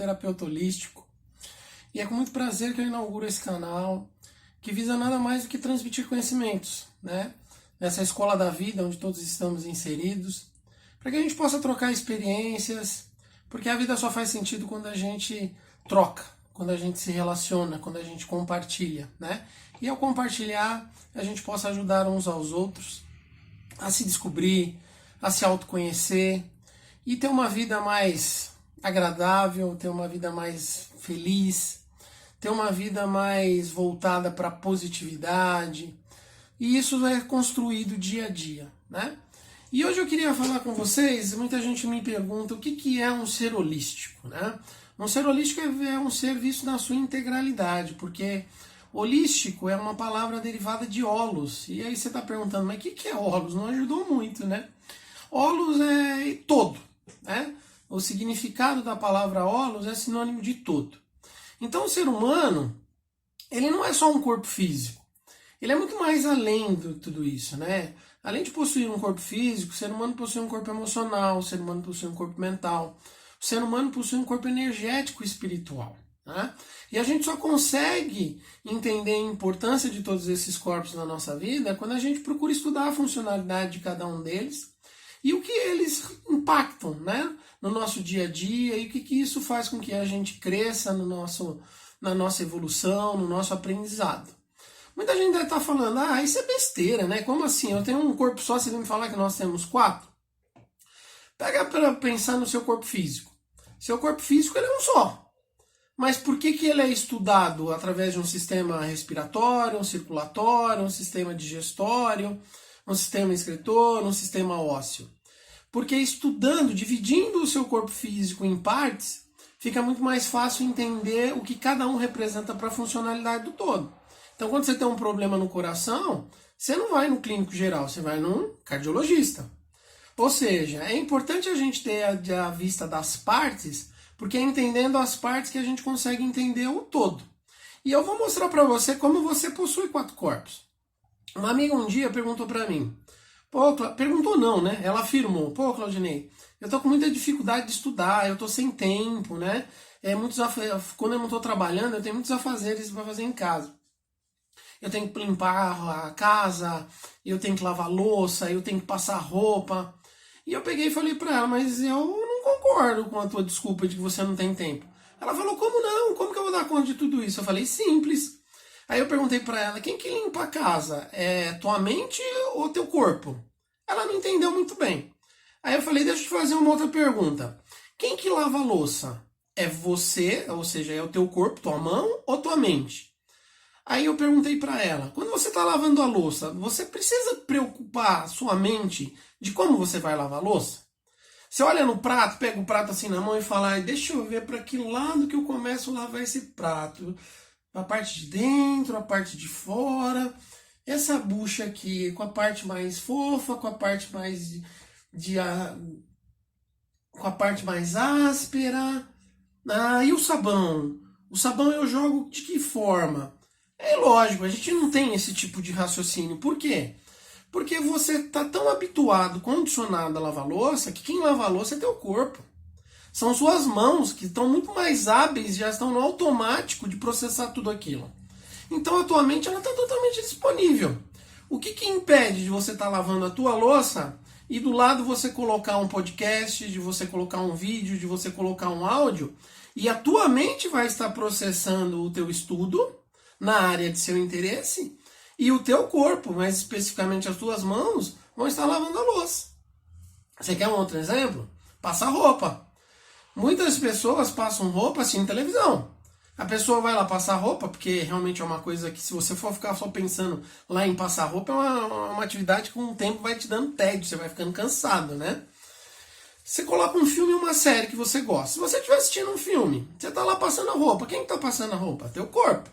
terapeuta holístico e é com muito prazer que eu inauguro esse canal que visa nada mais do que transmitir conhecimentos, né? Nessa escola da vida onde todos estamos inseridos, para que a gente possa trocar experiências, porque a vida só faz sentido quando a gente troca, quando a gente se relaciona, quando a gente compartilha, né? E ao compartilhar, a gente possa ajudar uns aos outros a se descobrir, a se autoconhecer e ter uma vida mais agradável, ter uma vida mais feliz, ter uma vida mais voltada para a positividade. E isso é construído dia a dia, né? E hoje eu queria falar com vocês, muita gente me pergunta o que é um ser holístico, né? Um ser holístico é um ser visto na sua integralidade, porque holístico é uma palavra derivada de holos. E aí você está perguntando, mas o que é holos? Não ajudou muito, né? Holos é todo, né? O significado da palavra holos é sinônimo de todo. Então o ser humano, ele não é só um corpo físico. Ele é muito mais além de tudo isso, né? Além de possuir um corpo físico, o ser humano possui um corpo emocional, o ser humano possui um corpo mental, o ser humano possui um corpo energético e espiritual. Né? E a gente só consegue entender a importância de todos esses corpos na nossa vida quando a gente procura estudar a funcionalidade de cada um deles e o que eles impactam, né, no nosso dia a dia e o que isso faz com que a gente cresça na nossa evolução, no nosso aprendizado. Muita gente deve estar falando, isso é besteira, né? Como assim? Eu tenho um corpo só, você vem me falar que nós temos 4? Pega para pensar no seu corpo físico. Seu corpo físico ele é um só. Mas por que ele é estudado através de um sistema respiratório, um circulatório, um sistema digestório, um sistema excretor, um sistema ósseo? Porque estudando, dividindo o seu corpo físico em partes, fica muito mais fácil entender o que cada um representa para a funcionalidade do todo. Então, quando você tem um problema no coração, você não vai no clínico geral, você vai num cardiologista. Ou seja, é importante a gente ter a vista das partes, porque é entendendo as partes que a gente consegue entender o todo. E eu vou mostrar para você como você possui 4 corpos. Uma amiga um dia perguntou para mim, perguntou não, né? Ela afirmou, Claudinei, eu tô com muita dificuldade de estudar, eu tô sem tempo, né? Quando eu não tô trabalhando, eu tenho muitos afazeres para fazer em casa. Eu tenho que limpar a casa, eu tenho que lavar louça, eu tenho que passar roupa. E eu peguei e falei para ela, mas eu não concordo com a tua desculpa de que você não tem tempo. Ela falou, como não? Como que eu vou dar conta de tudo isso? Eu falei, simples. Aí eu perguntei para ela, quem que limpa a casa? É tua mente ou teu corpo? Ela não entendeu muito bem. Aí eu falei, deixa eu te fazer uma outra pergunta. Quem que lava a louça? É você, ou seja, é o teu corpo, tua mão ou tua mente? Aí eu perguntei para ela, quando você está lavando a louça, você precisa preocupar sua mente de como você vai lavar a louça? Você olha no prato, pega o prato assim na mão e fala, deixa eu ver para que lado que eu começo a lavar esse prato. A parte de dentro, a parte de fora, essa bucha aqui com a parte mais fofa, com a parte mais com a parte mais áspera. E o sabão? O sabão eu jogo de que forma? É lógico, a gente não tem esse tipo de raciocínio. Por quê? Porque você está tão habituado, condicionado a lavar louça, que quem lava a louça é teu corpo. São suas mãos que estão muito mais hábeis, já estão no automático de processar tudo aquilo. Então a tua mente está totalmente disponível. O que impede de você estar lavando a tua louça e do lado você colocar um podcast, de você colocar um vídeo, de você colocar um áudio, e a tua mente vai estar processando o teu estudo na área de seu interesse, e o teu corpo, mais especificamente as tuas mãos, vão estar lavando a louça. Você quer um outro exemplo? Passar roupa. Muitas pessoas passam roupa assistindo televisão. A pessoa vai lá passar roupa, porque realmente é uma coisa que se você for ficar só pensando lá em passar roupa, é uma atividade que com o tempo vai te dando tédio, você vai ficando cansado, né? Você coloca um filme e uma série que você gosta. Se você estiver assistindo um filme, você está lá passando a roupa. Quem está passando a roupa? Teu corpo.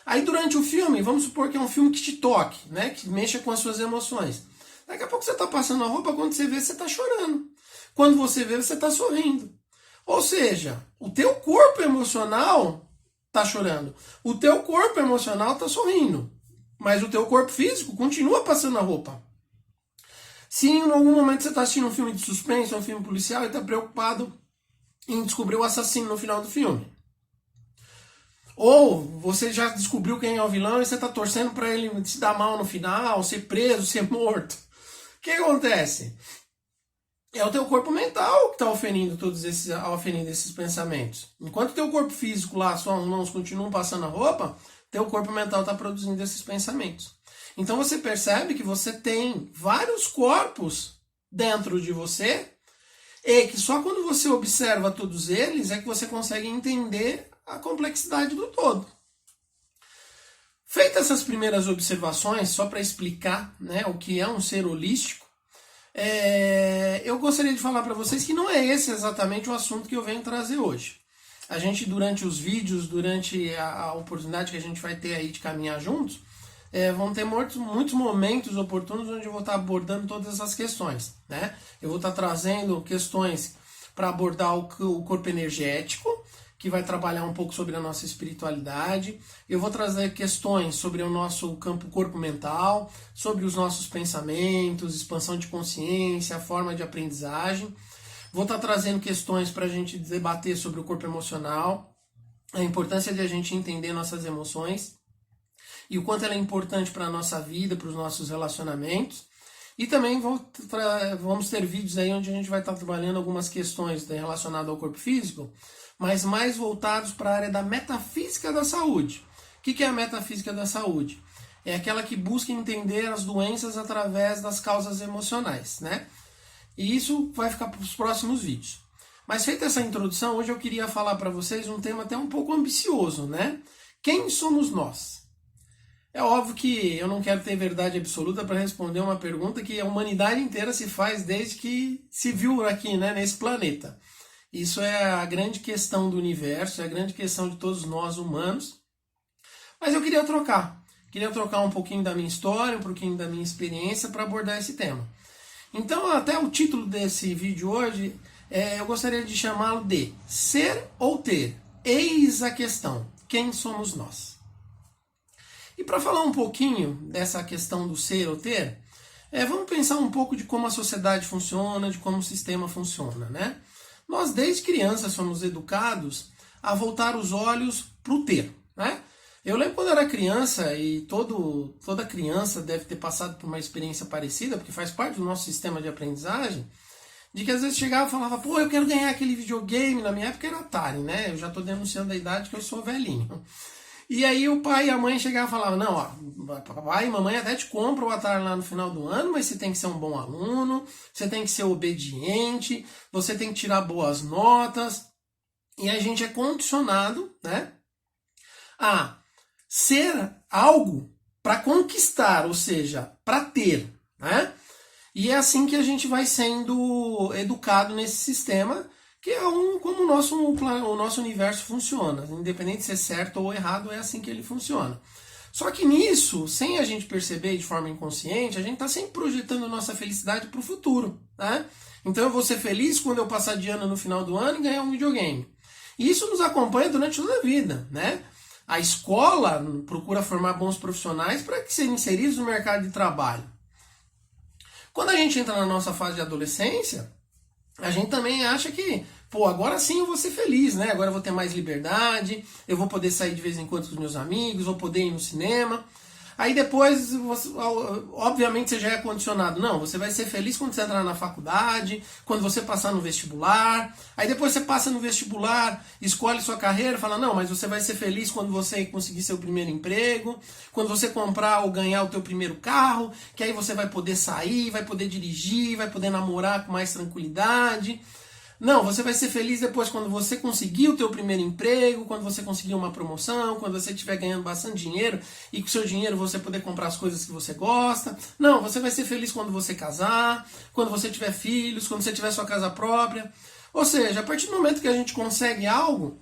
Aí durante o filme, vamos supor que é um filme que te toque, né? Que mexa com as suas emoções. Daqui a pouco você está passando a roupa, quando você vê, você está chorando. Quando você vê, você está sorrindo. Ou seja, o teu corpo emocional está chorando. O teu corpo emocional está sorrindo. Mas o teu corpo físico continua passando a roupa. Se em algum momento você está assistindo um filme de suspense, um filme policial e está preocupado em descobrir o assassino no final do filme. Ou você já descobriu quem é o vilão e você está torcendo para ele se dar mal no final, ser preso, ser morto. O que acontece? É o teu corpo mental que está oferindo esses pensamentos. Enquanto o teu corpo físico lá, suas mãos continuam passando a roupa, teu corpo mental está produzindo esses pensamentos. Então você percebe que você tem vários corpos dentro de você e que só quando você observa todos eles é que você consegue entender a complexidade do todo. Feitas essas primeiras observações, só para explicar, né, o que é um ser holístico, eu gostaria de falar para vocês que não é esse exatamente o assunto que eu venho trazer hoje. A gente, durante os vídeos, durante a oportunidade que a gente vai ter aí de caminhar juntos, vão ter muitos momentos oportunos onde eu vou estar abordando todas essas questões, né? Eu vou estar trazendo questões para abordar o corpo energético, que vai trabalhar um pouco sobre a nossa espiritualidade. Eu vou trazer questões sobre o nosso campo corpo mental, sobre os nossos pensamentos, expansão de consciência, a forma de aprendizagem. Vou estar trazendo questões para a gente debater sobre o corpo emocional, a importância de a gente entender nossas emoções e o quanto ela é importante para a nossa vida, para os nossos relacionamentos. E também vamos ter vídeos aí onde a gente vai estar trabalhando algumas questões relacionadas ao corpo físico, mas mais voltados para a área da metafísica da saúde. O que é a metafísica da saúde? É aquela que busca entender as doenças através das causas emocionais, né? E isso vai ficar para os próximos vídeos. Mas feita essa introdução, hoje eu queria falar para vocês um tema até um pouco ambicioso, né? Quem somos nós? É óbvio que eu não quero ter verdade absoluta para responder uma pergunta que a humanidade inteira se faz desde que se viu aqui, né, nesse planeta. Isso é a grande questão do universo, é a grande questão de todos nós humanos. Mas eu queria trocar um pouquinho da minha história, um pouquinho da minha experiência para abordar esse tema. Então, até o título desse vídeo hoje, eu gostaria de chamá-lo de Ser ou Ter? Eis a questão. Quem somos nós? E para falar um pouquinho dessa questão do ser ou ter, vamos pensar um pouco de como a sociedade funciona, de como o sistema funciona, né? Nós, desde criança, somos educados a voltar os olhos para o ter, né? Eu lembro quando eu era criança, e toda criança deve ter passado por uma experiência parecida, porque faz parte do nosso sistema de aprendizagem, de que às vezes chegava e falava, pô, eu quero ganhar aquele videogame. Na minha época era Atari, né? Eu já estou denunciando a idade que eu sou velhinho. E aí o pai e a mãe chegavam e falavam, não, ó, papai e mamãe até te compram o Atari lá no final do ano, mas você tem que ser um bom aluno, você tem que ser obediente, você tem que tirar boas notas. E a gente é condicionado, né, a ser algo para conquistar, ou seja, para ter, né? E é assim que a gente vai sendo educado nesse sistema, que é como o nosso universo funciona. Independente de ser certo ou errado, é assim que ele funciona. Só que nisso, sem a gente perceber de forma inconsciente, a gente está sempre projetando a nossa felicidade para o futuro, né? Então eu vou ser feliz quando eu passar de ano no final do ano e ganhar um videogame. E isso nos acompanha durante toda a vida, né? A escola procura formar bons profissionais para que sejam inseridos no mercado de trabalho. Quando a gente entra na nossa fase de adolescência, a gente também acha que, pô, agora sim eu vou ser feliz, né? Agora eu vou ter mais liberdade, eu vou poder sair de vez em quando com os meus amigos, vou poder ir no cinema. Aí depois, obviamente, você já é condicionado. Não, você vai ser feliz quando você entrar na faculdade, quando você passar no vestibular. Aí depois você passa no vestibular, escolhe sua carreira, fala, não, mas você vai ser feliz quando você conseguir seu primeiro emprego, quando você comprar ou ganhar o teu primeiro carro, que aí você vai poder sair, vai poder dirigir, vai poder namorar com mais tranquilidade. Não, você vai ser feliz depois quando você conseguir o teu primeiro emprego, quando você conseguir uma promoção, quando você estiver ganhando bastante dinheiro e com o seu dinheiro você poder comprar as coisas que você gosta. Não, você vai ser feliz quando você casar, quando você tiver filhos, quando você tiver sua casa própria. Ou seja, a partir do momento que a gente consegue algo,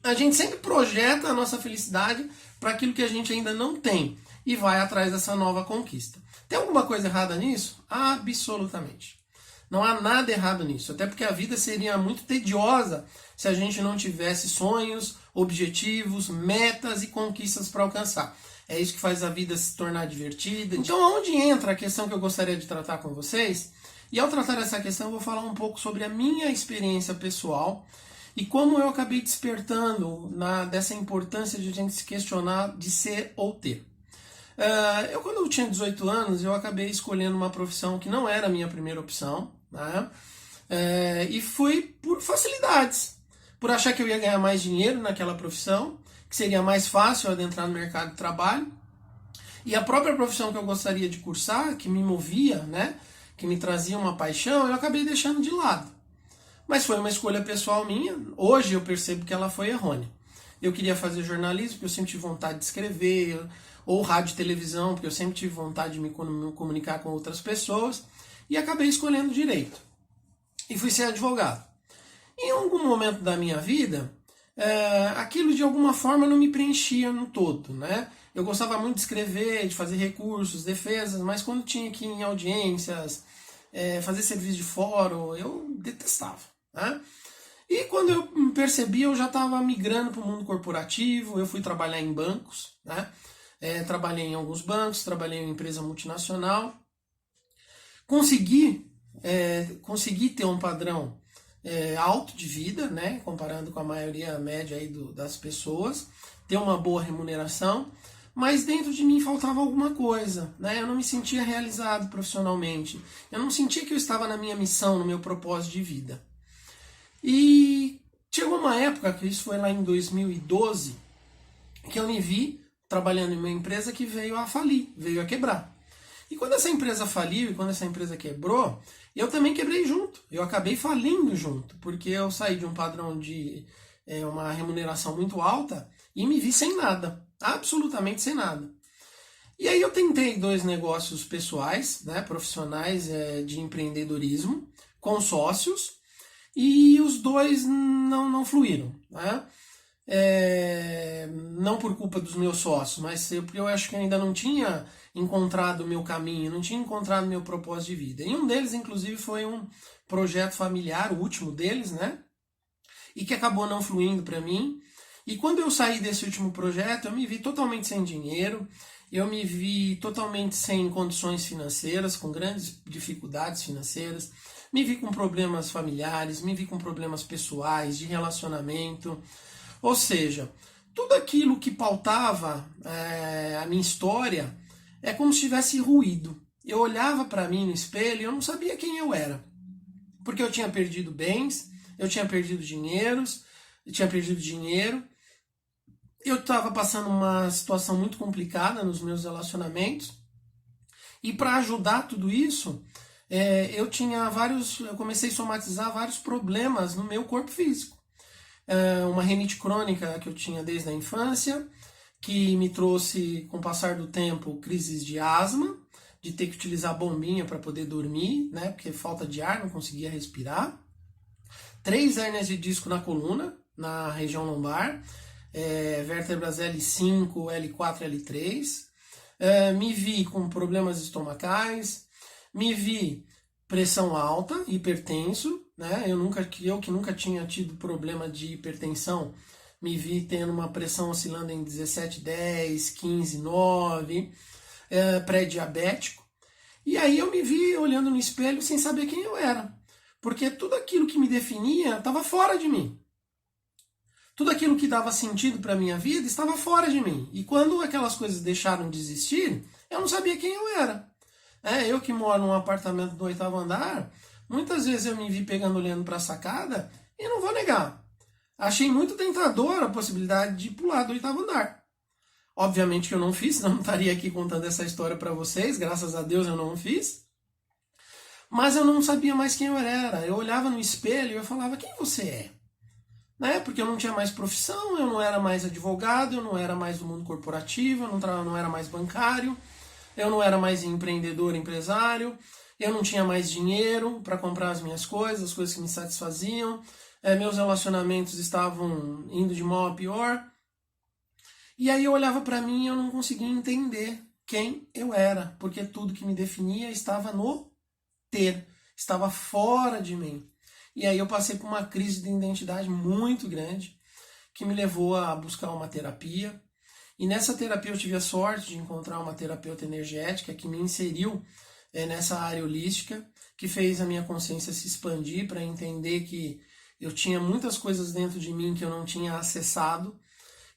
a gente sempre projeta a nossa felicidade para aquilo que a gente ainda não tem e vai atrás dessa nova conquista. Tem alguma coisa errada nisso? Absolutamente. Não há nada errado nisso, até porque a vida seria muito tediosa se a gente não tivesse sonhos, objetivos, metas e conquistas para alcançar. É isso que faz a vida se tornar divertida. Então, onde entra a questão que eu gostaria de tratar com vocês, E ao tratar essa questão, eu vou falar um pouco sobre a minha experiência pessoal e como eu acabei despertando dessa importância de a gente se questionar de ser ou ter. Quando eu tinha 18 anos, eu acabei escolhendo uma profissão que não era a minha primeira opção, né? E fui por facilidades, por achar que eu ia ganhar mais dinheiro naquela profissão, que seria mais fácil adentrar no mercado de trabalho. E a própria profissão que eu gostaria de cursar, que me movia, né, que me trazia uma paixão, eu acabei deixando de lado. Mas foi uma escolha pessoal minha. Hoje eu percebo que ela foi errônea. Eu queria fazer jornalismo, porque eu sempre tive vontade de escrever, ou rádio e televisão, porque eu sempre tive vontade de me comunicar com outras pessoas, e acabei escolhendo direito. E fui ser advogado. Em algum momento da minha vida, aquilo de alguma forma não me preenchia no todo, né? Eu gostava muito de escrever, de fazer recursos, defesas, mas quando tinha que ir em audiências, fazer serviço de fórum, eu detestava, né? E quando eu me percebi, eu já estava migrando para o mundo corporativo, eu fui trabalhar em bancos, né? Trabalhei em alguns bancos, trabalhei em empresa multinacional, consegui ter um padrão alto de vida, né, comparando com a maioria média aí das pessoas, ter uma boa remuneração, mas dentro de mim faltava alguma coisa, né? Eu não me sentia realizado profissionalmente, eu não sentia que eu estava na minha missão, no meu propósito de vida. E chegou uma época, que isso foi lá em 2012, que eu me vi trabalhando em uma empresa que veio a falir, veio a quebrar. E quando essa empresa faliu e quando essa empresa quebrou, eu também quebrei junto. Eu acabei falindo junto, porque eu saí de um padrão de uma remuneração muito alta e me vi sem nada, absolutamente sem nada. E aí eu tentei 2 negócios pessoais, né, profissionais de empreendedorismo, com sócios, e os 2 não fluíram, né? Não por culpa dos meus sócios, mas porque eu acho que ainda não tinha encontrado o meu caminho, não tinha encontrado o meu propósito de vida. E um deles, inclusive, foi um projeto familiar, o último deles, né? E que acabou não fluindo para mim. E quando eu saí desse último projeto, eu me vi totalmente sem dinheiro, eu me vi totalmente sem condições financeiras, com grandes dificuldades financeiras, me vi com problemas familiares, me vi com problemas pessoais, de relacionamento. Ou seja, tudo aquilo que pautava a minha história é como se tivesse ruído. Eu olhava para mim no espelho e eu não sabia quem eu era. Porque eu tinha perdido bens, eu tinha perdido dinheiro, eu estava passando uma situação muito complicada nos meus relacionamentos. E para ajudar tudo isso, eu comecei a somatizar vários problemas no meu corpo físico. Uma rinite crônica que eu tinha desde a infância, que me trouxe, com o passar do tempo, crises de asma, de ter que utilizar bombinha para poder dormir, né, porque falta de ar, não conseguia respirar. 3 hérnias de disco na coluna, na região lombar, vértebras L5, L4, L3. Me vi com problemas estomacais, me vi pressão alta, hipertenso, né? Eu que nunca tinha tido problema de hipertensão, me vi tendo uma pressão oscilando em 17,10, 15,9, pré-diabético. E aí eu me vi olhando no espelho sem saber quem eu era, porque tudo aquilo que me definia estava fora de mim. Tudo aquilo que dava sentido para a minha vida estava fora de mim. E quando aquelas coisas deixaram de existir, eu não sabia quem eu era. Eu que moro num apartamento do 8º andar, muitas vezes eu me vi olhando para a sacada e não vou negar. Achei muito tentador a possibilidade de pular do 8º andar. Obviamente que eu não fiz, senão não estaria aqui contando essa história para vocês, graças a Deus eu não fiz. Mas eu não sabia mais quem eu era. Eu olhava no espelho e eu falava, quem você é? Né? Porque eu não tinha mais profissão, eu não era mais advogado, eu não era mais do mundo corporativo, eu não era mais bancário, eu não era mais empreendedor, empresário, eu não tinha mais dinheiro para comprar as minhas coisas, as coisas que me satisfaziam, meus relacionamentos estavam indo de mal a pior. E aí eu olhava para mim e eu não conseguia entender quem eu era, porque tudo que me definia estava no ter, estava fora de mim. E aí eu passei por uma crise de identidade muito grande, que me levou a buscar uma terapia. E nessa terapia eu tive a sorte de encontrar uma terapeuta energética que me inseriu nessa área holística, que fez a minha consciência se expandir para entender que eu tinha muitas coisas dentro de mim que eu não tinha acessado,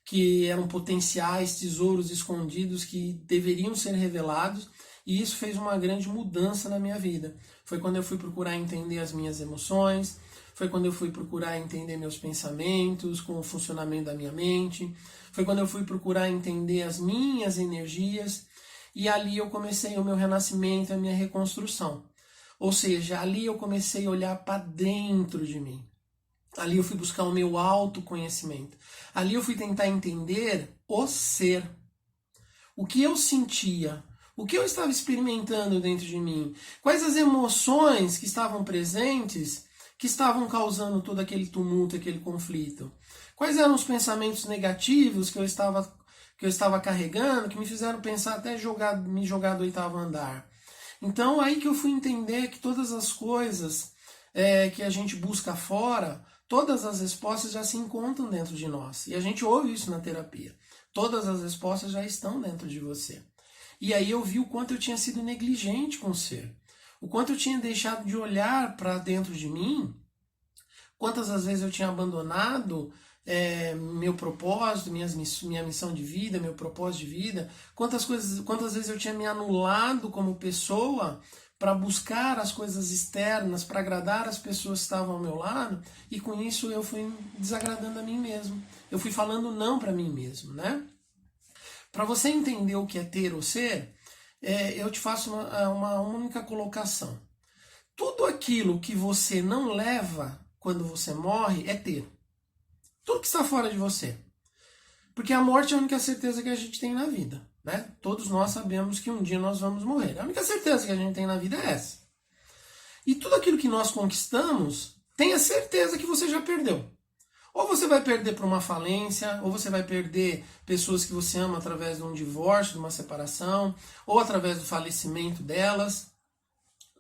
que eram potenciais, tesouros escondidos que deveriam ser revelados, e isso fez uma grande mudança na minha vida. Foi quando eu fui procurar entender as minhas emoções, foi quando eu fui procurar entender meus pensamentos, com o funcionamento da minha mente, foi quando eu fui procurar entender as minhas energias, e ali eu comecei o meu renascimento, a minha reconstrução. Ou seja, ali eu comecei a olhar para dentro de mim. Ali eu fui buscar o meu autoconhecimento. Ali eu fui tentar entender o ser. O que eu sentia, o que eu estava experimentando dentro de mim, quais as emoções que estavam presentes, que estavam causando todo aquele tumulto, aquele conflito. Quais eram os pensamentos negativos que eu estava carregando, que me fizeram pensar até me jogar do 8º andar. Então aí que eu fui entender que todas as coisas que a gente busca fora, todas as respostas já se encontram dentro de nós. E a gente ouve isso na terapia. Todas as respostas já estão dentro de você. E aí eu vi o quanto eu tinha sido negligente com o ser. O quanto eu tinha deixado de olhar para dentro de mim. Quantas as vezes eu tinha abandonado meu propósito, minha missão de vida, meu propósito de vida. Quantas vezes eu tinha me anulado como pessoa para buscar as coisas externas, para agradar as pessoas que estavam ao meu lado, e com isso eu fui desagradando a mim mesmo. Eu fui falando não para mim mesmo, né? Para você entender o que é ter ou ser, eu te faço uma única colocação. Tudo aquilo que você não leva quando você morre é ter. Tudo que está fora de você. Porque a morte é a única certeza que a gente tem na vida. Né? Todos nós sabemos que um dia nós vamos morrer. A única certeza que a gente tem na vida é essa. E tudo aquilo que nós conquistamos, tenha certeza que você já perdeu. Ou você vai perder por uma falência, ou você vai perder pessoas que você ama através de um divórcio, de uma separação, ou através do falecimento delas.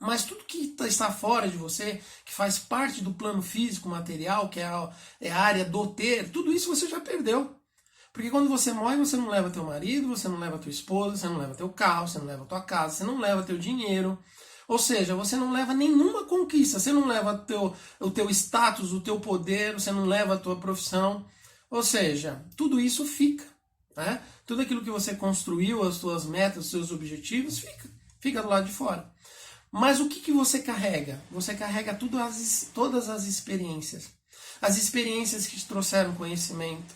Mas tudo que está fora de você, que faz parte do plano físico, material, que é a área do ter, tudo isso você já perdeu. Porque quando você morre, você não leva teu marido, você não leva tua esposa, você não leva teu carro, você não leva tua casa, você não leva teu dinheiro. Ou seja, você não leva nenhuma conquista, você não leva o teu status, o teu poder, você não leva a tua profissão. Ou seja, tudo isso fica. Né? Tudo aquilo que você construiu, as tuas metas, os seus objetivos, fica do lado de fora. Mas o que você carrega? Você carrega todas as experiências. As experiências que te trouxeram conhecimento.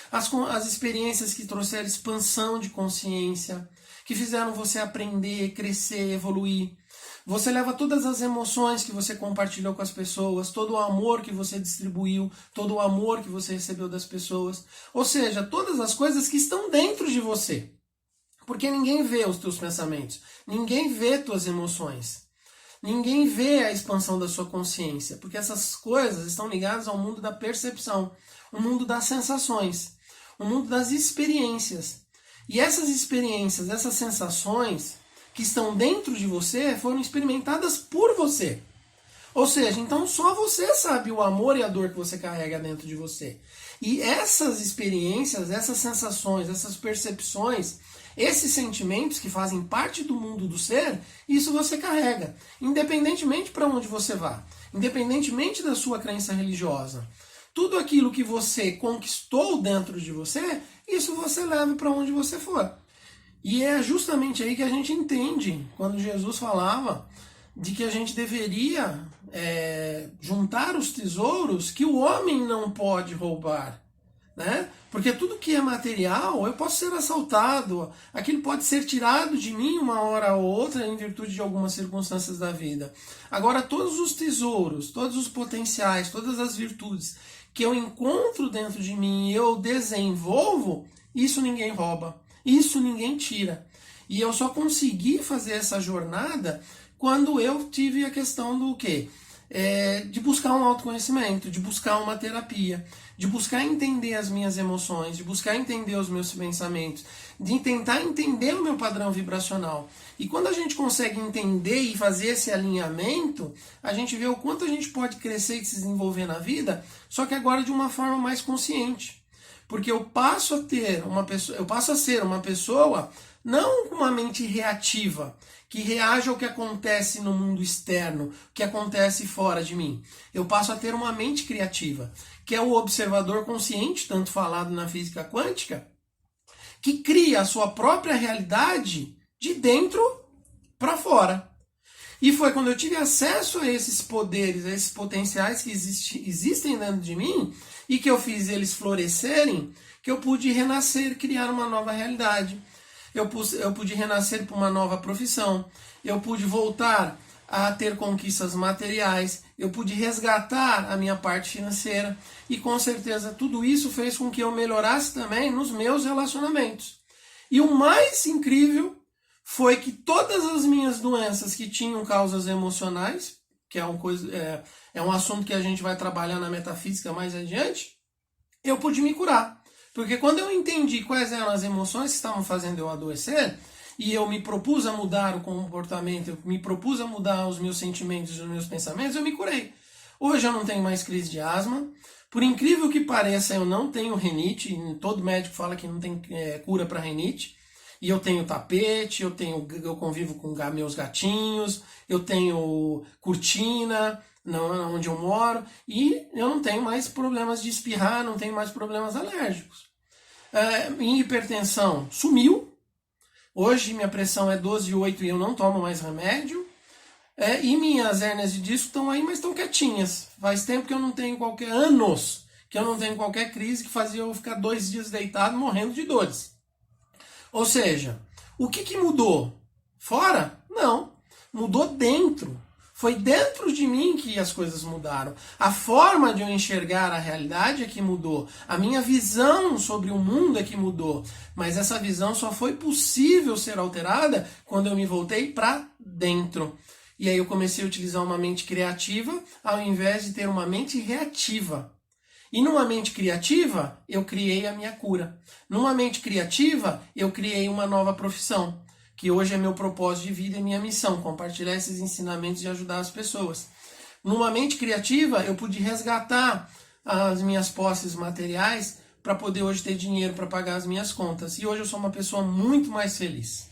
As experiências que trouxeram expansão de consciência. Que fizeram você aprender, crescer, evoluir. Você leva todas as emoções que você compartilhou com as pessoas. Todo o amor que você distribuiu. Todo o amor que você recebeu das pessoas. Ou seja, todas as coisas que estão dentro de você. Porque ninguém vê os teus pensamentos, ninguém vê tuas emoções, ninguém vê a expansão da sua consciência, porque essas coisas estão ligadas ao mundo da percepção, o mundo das sensações, o mundo das experiências. E essas experiências, essas sensações que estão dentro de você foram experimentadas por você. Ou seja, então só você sabe o amor e a dor que você carrega dentro de você. E essas experiências, essas sensações, essas percepções, esses sentimentos que fazem parte do mundo do ser, isso você carrega, independentemente para onde você vá, independentemente da sua crença religiosa. Tudo aquilo que você conquistou dentro de você, isso você leva para onde você for. E é justamente aí que a gente entende, quando Jesus falava de que a gente deveria juntar os tesouros que o homem não pode roubar. Né? Porque tudo que é material, eu posso ser assaltado, aquilo pode ser tirado de mim uma hora ou outra em virtude de algumas circunstâncias da vida. Agora, todos os tesouros, todos os potenciais, todas as virtudes que eu encontro dentro de mim e eu desenvolvo, isso ninguém rouba, isso ninguém tira. E eu só consegui fazer essa jornada quando eu tive a questão do quê? De buscar um autoconhecimento, de buscar uma terapia, de buscar entender as minhas emoções, de buscar entender os meus pensamentos, de tentar entender o meu padrão vibracional. E quando a gente consegue entender e fazer esse alinhamento, a gente vê o quanto a gente pode crescer e se desenvolver na vida, só que agora de uma forma mais consciente. Porque eu passo a ser uma pessoa Não com uma mente reativa, que reage ao que acontece no mundo externo, o que acontece fora de mim. Eu passo a ter uma mente criativa, que é o observador consciente, tanto falado na física quântica, que cria a sua própria realidade de dentro para fora. E foi quando eu tive acesso a esses poderes, a esses potenciais que existem dentro de mim, e que eu fiz eles florescerem, que eu pude renascer, criar uma nova realidade. Eu pude renascer para uma nova profissão. Eu pude voltar a ter conquistas materiais. Eu pude resgatar a minha parte financeira. E com certeza tudo isso fez com que eu melhorasse também nos meus relacionamentos. E o mais incrível foi que todas as minhas doenças que tinham causas emocionais, que é um assunto que a gente vai trabalhar na metafísica mais adiante, eu pude me curar. Porque quando eu entendi quais eram as emoções que estavam fazendo eu adoecer, e eu me propus a mudar o comportamento, eu me propus a mudar os meus sentimentos e os meus pensamentos, eu me curei. Hoje eu não tenho mais crise de asma. Por incrível que pareça, eu não tenho rinite. Todo médico fala que não tem cura para rinite. E eu tenho tapete, eu convivo com meus gatinhos, eu tenho cortina onde eu moro, e eu não tenho mais problemas de espirrar, não tenho mais problemas alérgicos. Minha hipertensão sumiu. Hoje minha pressão é 12,8 e eu não tomo mais remédio. E minhas hérnias de disco estão aí, mas estão quietinhas. Faz tempo que eu não tenho anos que eu não tenho qualquer crise que fazia eu ficar 2 dias deitado morrendo de dores. Ou seja, o que mudou? Fora? Não. Mudou dentro. Foi dentro de mim que as coisas mudaram. A forma de eu enxergar a realidade é que mudou. A minha visão sobre o mundo é que mudou. Mas essa visão só foi possível ser alterada quando eu me voltei para dentro. E aí eu comecei a utilizar uma mente criativa ao invés de ter uma mente reativa. E numa mente criativa, eu criei a minha cura. Numa mente criativa, eu criei uma nova profissão, que hoje é meu propósito de vida e minha missão, compartilhar esses ensinamentos e ajudar as pessoas. Numa mente criativa, eu pude resgatar as minhas posses materiais para poder hoje ter dinheiro para pagar as minhas contas. E hoje eu sou uma pessoa muito mais feliz.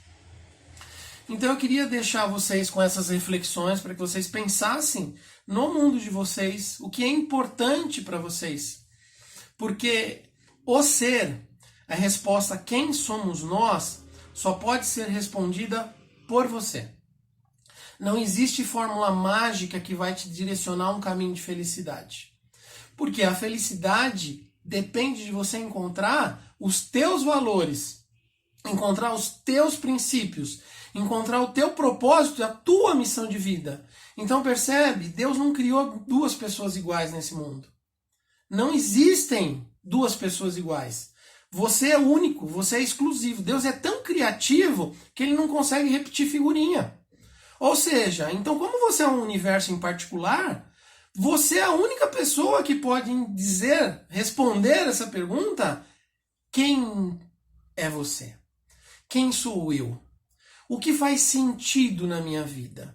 Então eu queria deixar vocês com essas reflexões para que vocês pensassem no mundo de vocês, o que é importante para vocês. Porque o ser, a resposta quem somos nós, só pode ser respondida por você. Não existe fórmula mágica que vai te direcionar a um caminho de felicidade. Porque a felicidade depende de você encontrar os teus valores, encontrar os teus princípios, encontrar o teu propósito e a tua missão de vida. Então percebe, Deus não criou 2 pessoas iguais nesse mundo. Não existem 2 pessoas iguais. Você é único, você é exclusivo. Deus é tão criativo que ele não consegue repetir figurinha. Ou seja, então como você é um universo em particular, você é a única pessoa que pode responder essa pergunta: quem é você? Quem sou eu? O que faz sentido na minha vida?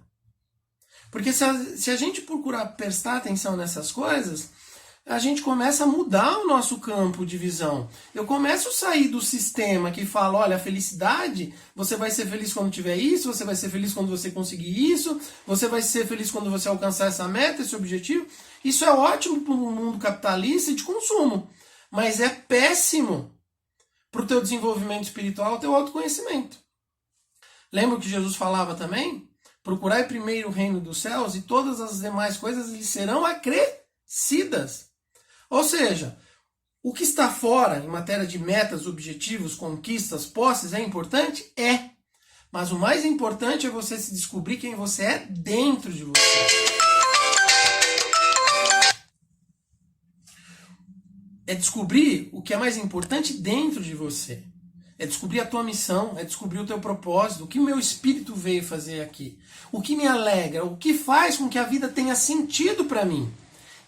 Porque se a gente procurar prestar atenção nessas coisas, a gente começa a mudar o nosso campo de visão. Eu começo a sair do sistema que fala, olha, a felicidade, você vai ser feliz quando tiver isso, você vai ser feliz quando você conseguir isso, você vai ser feliz quando você alcançar essa meta, esse objetivo. Isso é ótimo para o mundo capitalista e de consumo, mas é péssimo para o teu desenvolvimento espiritual, o teu autoconhecimento. Lembra o que Jesus falava também? Procurai primeiro o reino dos céus e todas as demais coisas lhe serão acrescidas. Ou seja, o que está fora em matéria de metas, objetivos, conquistas, posses é importante? É. Mas o mais importante é você se descobrir quem você é dentro de você. É descobrir o que é mais importante dentro de você. É descobrir a tua missão, é descobrir o teu propósito, o que o meu espírito veio fazer aqui, o que me alegra, o que faz com que a vida tenha sentido para mim.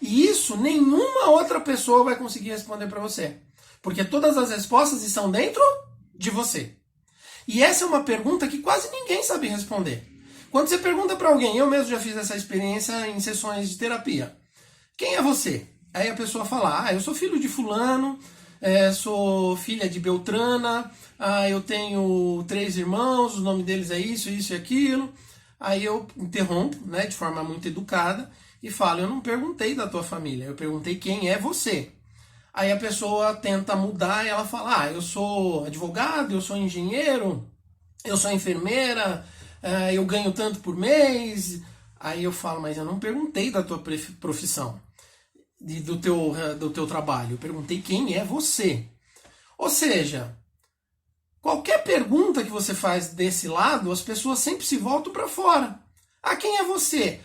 E isso nenhuma outra pessoa vai conseguir responder para você, porque todas as respostas estão dentro de você. E essa é uma pergunta que quase ninguém sabe responder. Quando você pergunta para alguém, eu mesmo já fiz essa experiência em sessões de terapia, quem é você? Aí a pessoa fala, eu sou filho de fulano, sou filha de Beltrana, eu tenho 3 irmãos, o nome deles é isso, isso e aquilo. Aí eu interrompo, né, de forma muito educada e falo, eu não perguntei da tua família, eu perguntei quem é você. Aí a pessoa tenta mudar e ela fala, eu sou advogado, eu sou engenheiro, eu sou enfermeira, eu ganho tanto por mês. Aí eu falo, mas eu não perguntei da tua profissão, do teu trabalho, eu perguntei quem é você. Ou seja, qualquer pergunta que você faz desse lado, as pessoas sempre se voltam para fora. Quem é você?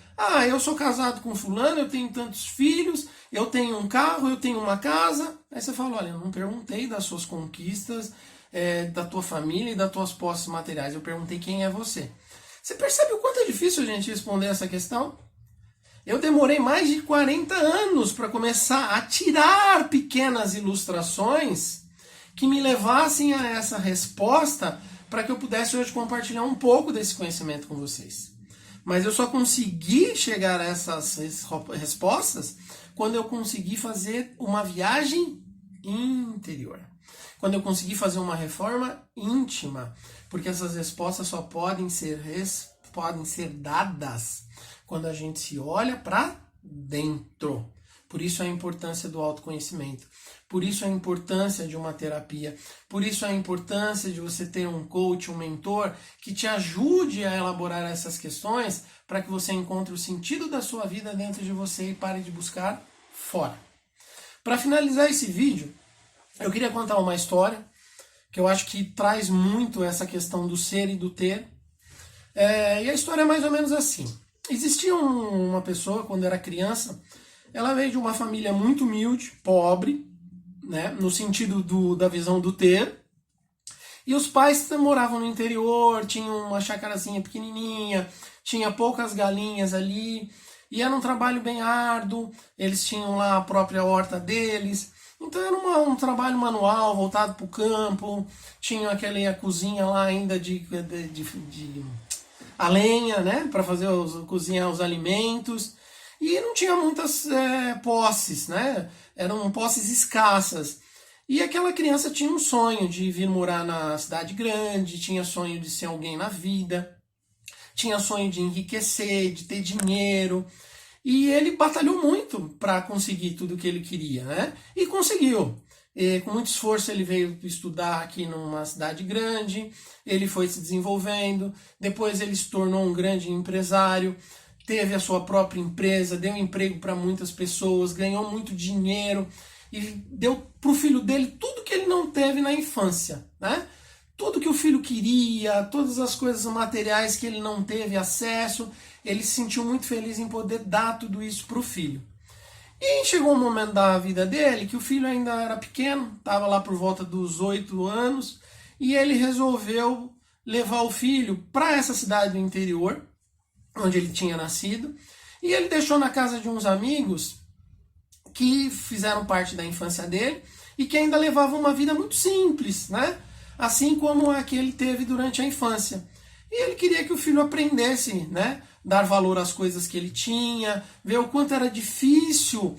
Eu sou casado com fulano, eu tenho tantos filhos, eu tenho um carro, eu tenho uma casa. Aí você fala, olha, eu não perguntei das suas conquistas, da tua família e das tuas posses materiais. Eu perguntei quem é você. Você percebe o quanto é difícil a gente responder essa questão? Eu demorei mais de 40 anos para começar a tirar pequenas ilustrações que me levassem a essa resposta para que eu pudesse hoje compartilhar um pouco desse conhecimento com vocês. Mas eu só consegui chegar a essas respostas quando eu consegui fazer uma viagem interior. Quando eu consegui fazer uma reforma íntima. Porque essas respostas só podem ser dadas quando a gente se olha para dentro. Por isso a importância do autoconhecimento. Por isso a importância de uma terapia. Por isso a importância de você ter um coach, um mentor que te ajude a elaborar essas questões para que você encontre o sentido da sua vida dentro de você e pare de buscar fora. Para finalizar esse vídeo, eu queria contar uma história que eu acho que traz muito essa questão do ser e do ter. E a história é mais ou menos assim. Existia uma pessoa, quando era criança, ela veio de uma família muito humilde, pobre, né, no sentido da visão do ter, e os pais moravam no interior, tinham uma chacarazinha pequenininha, tinha poucas galinhas ali, e era um trabalho bem árduo, eles tinham lá a própria horta deles, então era um trabalho manual, voltado para o campo, tinha a cozinha lá ainda de a lenha, né, para cozinhar os alimentos, e não tinha muitas posses, né, eram posses escassas. E aquela criança tinha um sonho de vir morar na cidade grande, tinha sonho de ser alguém na vida, tinha sonho de enriquecer, de ter dinheiro. E ele batalhou muito para conseguir tudo o que ele queria, né? E conseguiu. Com muito esforço ele veio estudar aqui numa cidade grande, ele foi se desenvolvendo, depois ele se tornou um grande empresário, teve a sua própria empresa, deu emprego para muitas pessoas, ganhou muito dinheiro e deu para o filho dele tudo que ele não teve na infância, né? Tudo que o filho queria, todas as coisas materiais que ele não teve acesso, ele se sentiu muito feliz em poder dar tudo isso para o filho. E chegou um momento da vida dele que o filho ainda era pequeno, estava lá por volta dos 8 anos, e ele resolveu levar o filho para essa cidade do interior, onde ele tinha nascido, e ele deixou na casa de uns amigos que fizeram parte da infância dele e que ainda levavam uma vida muito simples, né? Assim como a que ele teve durante a infância. E ele queria que o filho aprendesse, né? Dar valor às coisas que ele tinha, ver o quanto era difícil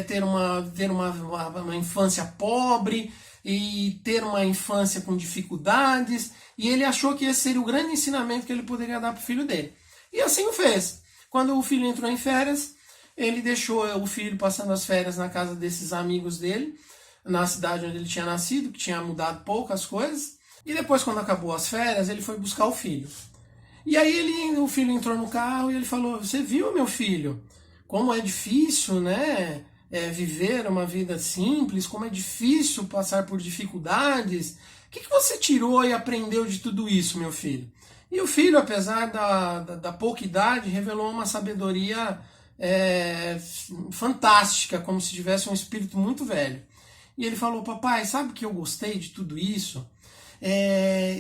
ter uma infância pobre e ter uma infância com dificuldades. E ele achou que esse seria o grande ensinamento que ele poderia dar para o filho dele. E assim o fez. Quando o filho entrou em férias, ele deixou o filho passando as férias na casa desses amigos dele, na cidade onde ele tinha nascido, que tinha mudado poucas coisas. E depois, quando acabou as férias, ele foi buscar o filho. E aí o filho entrou no carro e ele falou: "Você viu, meu filho, como é difícil, né? Viver uma vida simples, como é difícil passar por dificuldades. O que você tirou e aprendeu de tudo isso, meu filho?" E o filho, apesar da pouca idade, revelou uma sabedoria fantástica, como se tivesse um espírito muito velho. E ele falou: "Papai, sabe que eu gostei de tudo isso?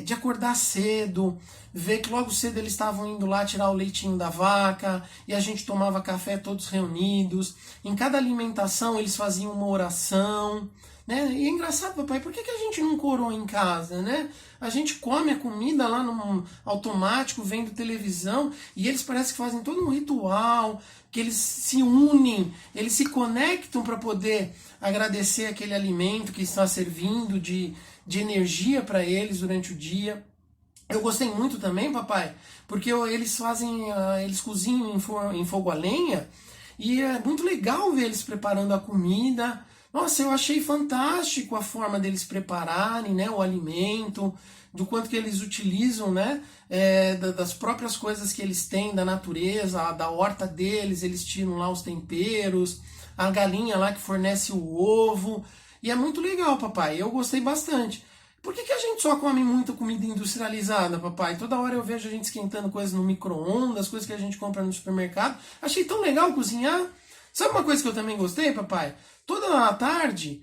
de acordar cedo, ver que logo cedo eles estavam indo lá tirar o leitinho da vaca, e a gente tomava café todos reunidos. Em cada alimentação eles faziam uma oração, né? E é engraçado, papai, por que a gente não coroa em casa, né? A gente come a comida lá no automático, vendo televisão, e eles parecem que fazem todo um ritual, que eles se unem, eles se conectam para poder agradecer aquele alimento que está servindo de energia para eles durante o dia. Eu gostei muito também, papai, porque eles fazem, eles cozinham em fogo a lenha, e é muito legal ver eles preparando a comida. Nossa, eu achei fantástico a forma deles prepararem, né, o alimento, do quanto que eles utilizam, né, das próprias coisas que eles têm da natureza, da horta deles, eles tiram lá os temperos, a galinha lá que fornece o ovo, e é muito legal, papai, eu gostei bastante. Por que a gente só come muita comida industrializada, papai? Toda hora eu vejo a gente esquentando coisas no micro-ondas, coisas que a gente compra no supermercado. Achei tão legal cozinhar. Sabe uma coisa que eu também gostei, papai? Toda a tarde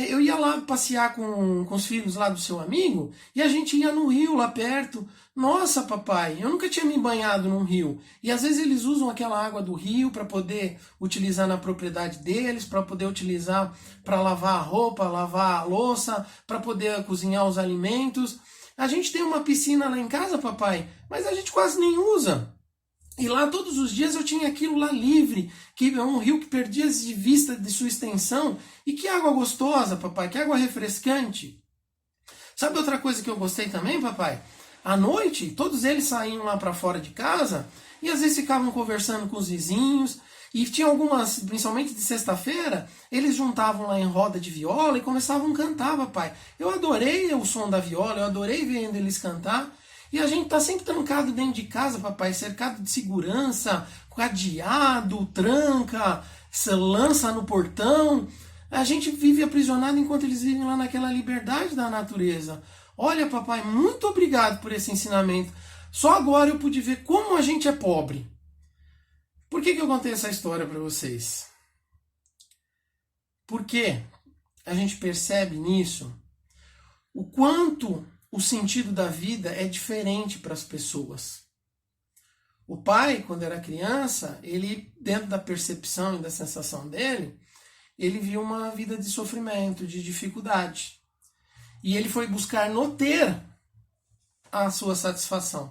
eu ia lá passear com os filhos lá do seu amigo e a gente ia no rio lá perto. Nossa, papai, eu nunca tinha me banhado num rio. E às vezes eles usam aquela água do rio para poder utilizar na propriedade deles, para poder utilizar para lavar a roupa, lavar a louça, para poder cozinhar os alimentos. A gente tem uma piscina lá em casa, papai, mas a gente quase nem usa. E lá todos os dias eu tinha aquilo lá livre, que é um rio que perdia de vista de sua extensão. E que água gostosa, papai, que água refrescante. Sabe outra coisa que eu gostei também, papai? À noite, todos eles saíam lá para fora de casa e às vezes ficavam conversando com os vizinhos. E tinha algumas, principalmente de sexta-feira, eles juntavam lá em roda de viola e começavam a cantar, papai. Eu adorei o som da viola, eu adorei vendo eles cantar. E a gente tá sempre trancado dentro de casa, papai, cercado de segurança, cadeado, tranca, lança no portão. A gente vive aprisionado enquanto eles vivem lá naquela liberdade da natureza. Olha, papai, muito obrigado por esse ensinamento. Só agora eu pude ver como a gente é pobre. Por que eu contei essa história para vocês? Porque a gente percebe nisso o quanto o sentido da vida é diferente para as pessoas. O pai, quando era criança, ele, dentro da percepção e da sensação dele, ele viu uma vida de sofrimento, de dificuldade. E ele foi buscar no ter a sua satisfação,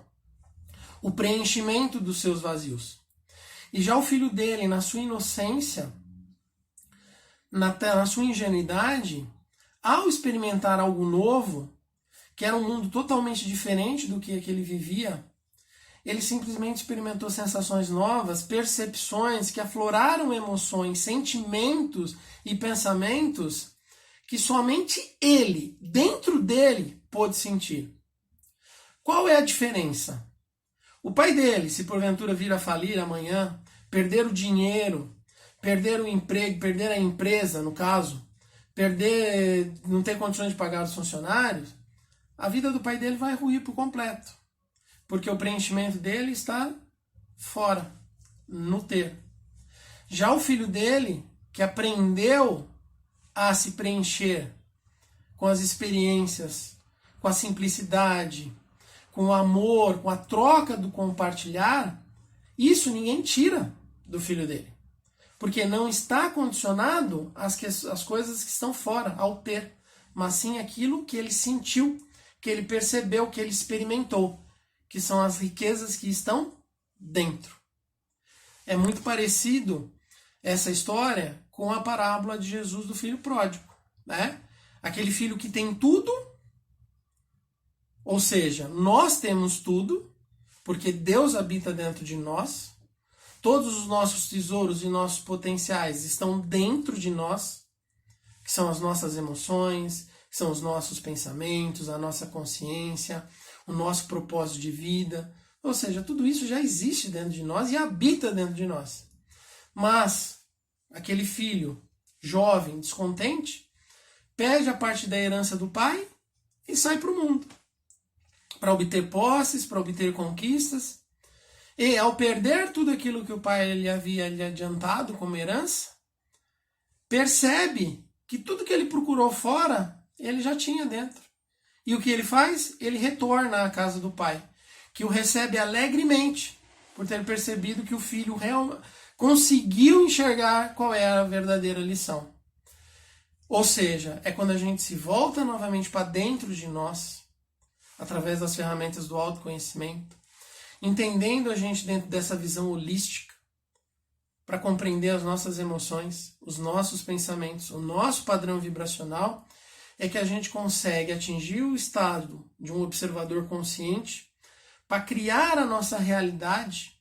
o preenchimento dos seus vazios. E já o filho dele, na sua inocência, na sua ingenuidade, ao experimentar algo novo, que era um mundo totalmente diferente do que ele vivia, ele simplesmente experimentou sensações novas, percepções que afloraram emoções, sentimentos e pensamentos que somente ele, dentro dele, pôde sentir. Qual é a diferença? O pai dele, se porventura vir a falir amanhã, perder o dinheiro, perder o emprego, perder a empresa, no caso, não ter condições de pagar os funcionários, a vida do pai dele vai ruir por completo. Porque o preenchimento dele está fora, no ter. Já o filho dele, que aprendeu a se preencher com as experiências, com a simplicidade, com o amor, com a troca do compartilhar, isso ninguém tira do filho dele. Porque não está condicionado às coisas que estão fora, ao ter, mas sim aquilo que ele sentiu, que ele percebeu, que ele experimentou, que são as riquezas que estão dentro. É muito parecido essa história com a parábola de Jesus do filho pródigo, né? Aquele filho que tem tudo, ou seja, nós temos tudo, porque Deus habita dentro de nós, todos os nossos tesouros e nossos potenciais estão dentro de nós, que são as nossas emoções, que são os nossos pensamentos, a nossa consciência, o nosso propósito de vida. Ou seja, tudo isso já existe dentro de nós e habita dentro de nós. Mas aquele filho jovem, descontente, perde a parte da herança do pai e sai para o mundo para obter posses, para obter conquistas. E ao perder tudo aquilo que o pai lhe havia lhe adiantado como herança, percebe que tudo que ele procurou fora, ele já tinha dentro. E o que ele faz? Ele retorna à casa do pai, que o recebe alegremente por ter percebido que o filho conseguiu enxergar qual era a verdadeira lição. Ou seja, é quando a gente se volta novamente para dentro de nós, através das ferramentas do autoconhecimento, entendendo a gente dentro dessa visão holística, para compreender as nossas emoções, os nossos pensamentos, o nosso padrão vibracional, é que a gente consegue atingir o estado de um observador consciente para criar a nossa realidade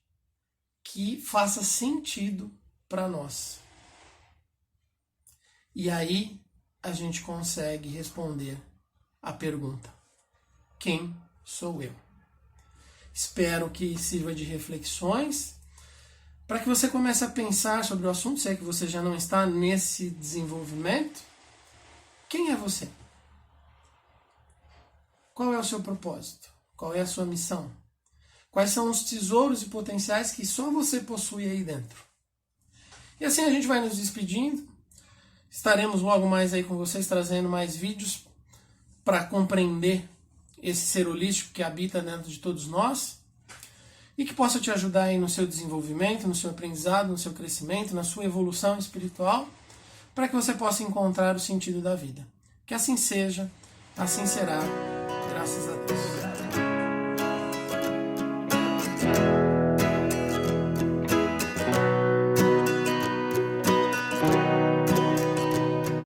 que faça sentido para nós. E aí a gente consegue responder a pergunta: quem sou eu? Espero que sirva de reflexões para que você comece a pensar sobre o assunto, se é que você já não está nesse desenvolvimento. Quem é você? Qual é o seu propósito? Qual é a sua missão? Quais são os tesouros e potenciais que só você possui aí dentro? E assim a gente vai nos despedindo. Estaremos logo mais aí com vocês, trazendo mais vídeos para compreender esse ser holístico que habita dentro de todos nós e que possa te ajudar aí no seu desenvolvimento, no seu aprendizado, no seu crescimento, na sua evolução espiritual, para que você possa encontrar o sentido da vida. Que assim seja, assim será, graças a Deus.